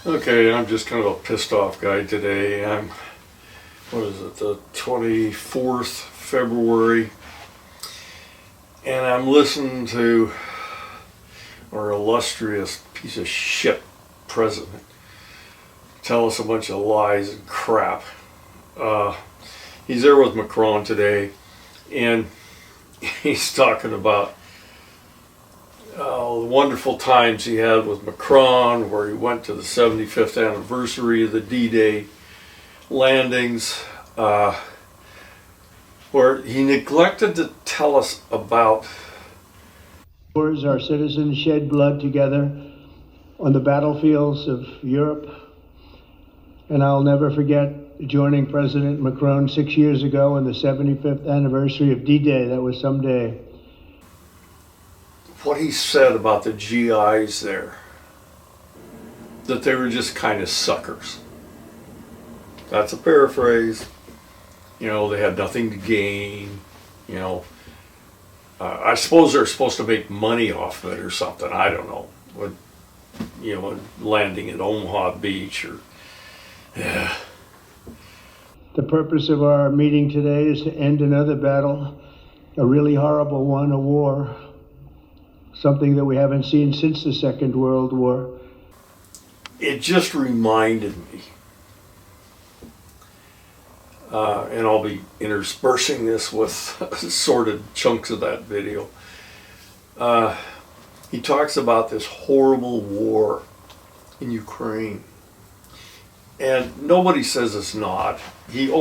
Okay, I'm just kind of a pissed off guy today. What is it, the 24th February, and I'm listening to our illustrious piece of shit president tell us a bunch of lies and crap. He's there with Macron today, and he's talking about the wonderful times he had with Macron, where he went to the 75th anniversary of the D-Day landings, where he neglected to tell us about wars. Our citizens shed blood together on the battlefields of Europe. And I'll never forget joining President Macron 6 years ago on the 75th anniversary of D-Day. That was some day. what he said about the GIs there, that they were just kind of suckers. That's a paraphrase. You know, they had nothing to gain. You know, I suppose they're supposed to make money off of it or something. I don't know. Landing at Omaha Beach or, yeah. The purpose of our meeting today is to end another battle, a really horrible one, a war, something that we haven't seen since the Second World War. It just reminded me, and I'll be interspersing this with assorted chunks of that video. He talks about this horrible war in Ukraine. And nobody says it's not. There's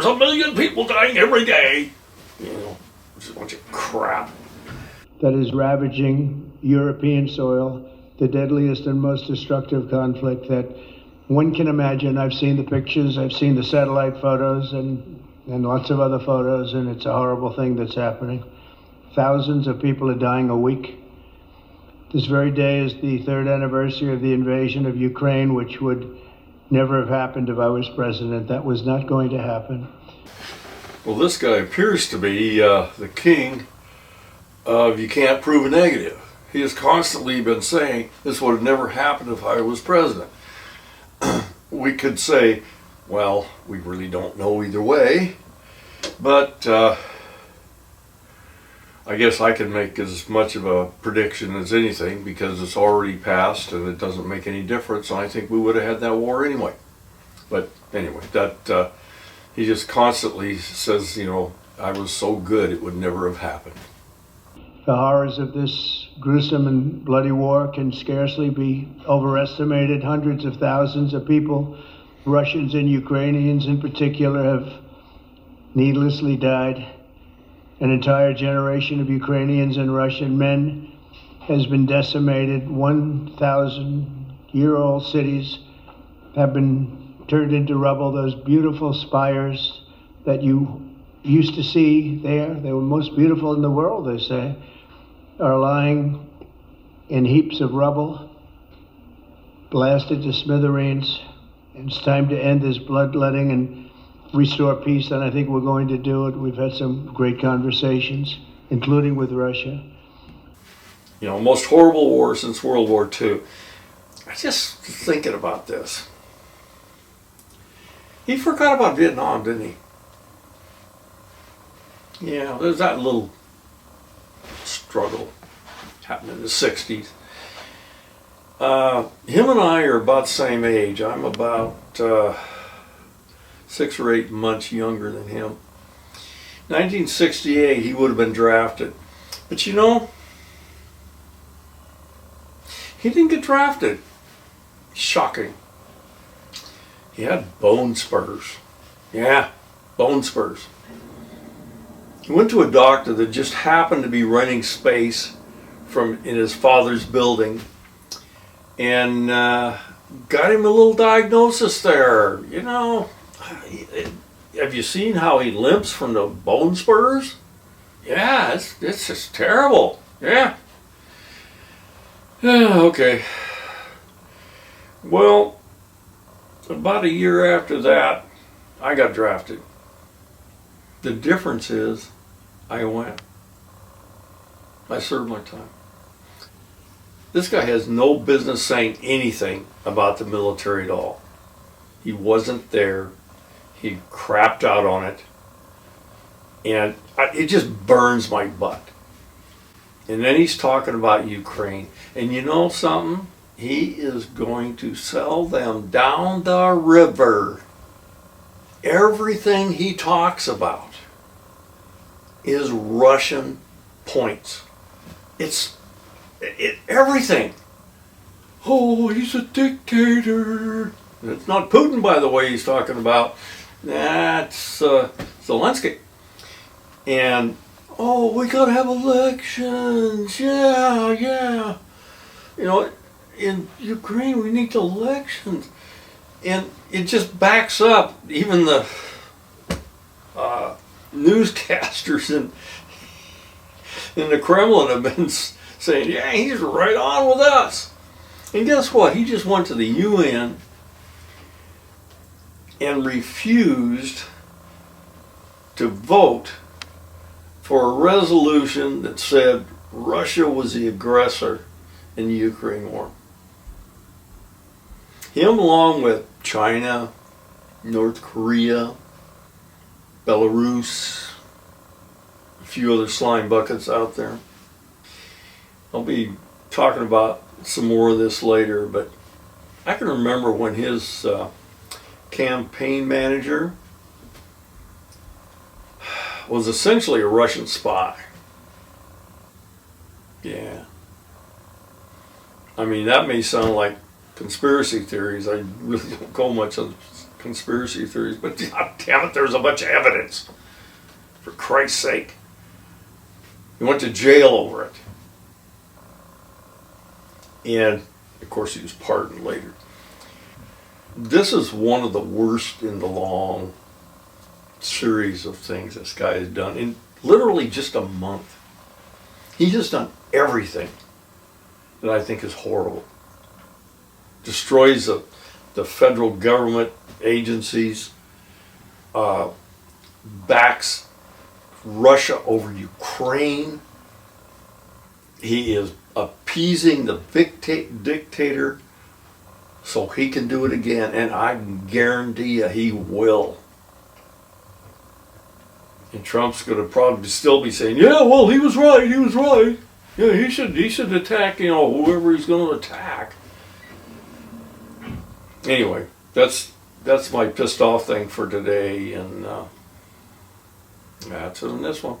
a million people dying every day. You know, it's a bunch of crap. That is ravaging European soil, the deadliest and most destructive conflict that one can imagine. I've seen the pictures, I've seen the satellite photos and lots of other photos, and it's a horrible thing that's happening. Thousands of people are dying a week. This very day is the third anniversary of the invasion of Ukraine, which would never have happened if I was president. That was not going to happen. Well, this guy appears to be the king of you can't prove a negative. He has constantly been saying this would have never happened if I was president. We could say, well, we really don't know either way, but I guess I can make as much of a prediction as anything because it's already passed and it doesn't make any difference. I think we would have had that war anyway. But anyway, that he just constantly says, I was so good it would never have happened. The horrors of this gruesome and bloody war can scarcely be overestimated. Hundreds of thousands of people, Russians and Ukrainians in particular, have needlessly died. An entire generation of Ukrainians and Russian men has been decimated. 1,000-year-old cities have been turned into rubble. Those beautiful spires that you used to see there, they were most beautiful in the world, they say, are lying in heaps of rubble, blasted to smithereens. It's time to end this bloodletting and restore peace, and I think we're going to do it. We've had some great conversations, including with Russia. Most horrible war since World War II. I just thinking about this. He forgot about Vietnam, didn't he? Yeah, there's that little struggle happened in the 60s. Him and I are about the same age. I'm about 6 or 8 months younger than him. 1968, he would have been drafted. But he didn't get drafted. Shocking. He had bone spurs. Yeah, bone spurs. He went to a doctor that just happened to be renting space in his father's building and got him a little diagnosis there. Have you seen how he limps from the bone spurs? Yeah, it's just terrible. Yeah. Yeah, okay. Well, about a year after that, I got drafted. The difference is I went. I served my time. This guy has no business saying anything about the military at all. He wasn't there. He crapped out on it. And it just burns my butt. And then he's talking about Ukraine. And you know something? He is going to sell them down the river. Everything he talks about is Russian points. Everything. Oh, he's a dictator. It's not Putin, by the way, he's talking about. That's Zelensky. And, oh, we got to have elections. Yeah. You know, in Ukraine, we need elections. And it just backs up. Even the newscasters in the Kremlin have been saying, yeah, he's right on with us. And guess what? He just went to the UN and refused to vote for a resolution that said Russia was the aggressor in the Ukraine war. Him, along with China, North Korea, Belarus, a few other slime buckets out there. I'll be talking about some more of this later, but I can remember when his campaign manager was essentially a Russian spy. Yeah. I mean, that may sound like conspiracy theories. I really don't go much on conspiracy theories, but God damn it, there's a bunch of evidence. For Christ's sake. He went to jail over it. And, of course, he was pardoned later. This is one of the worst in the long series of things this guy has done in literally just a month. He has done everything that I think is horrible. Destroys the federal government agencies, backs Russia over Ukraine. He is appeasing the dictator so he can do it again, and I guarantee you he will. And Trump's going to probably still be saying, yeah, well, he was right. Yeah, he should attack, whoever he's going to attack. Anyway, that's my pissed off thing for today, and that's it on this one.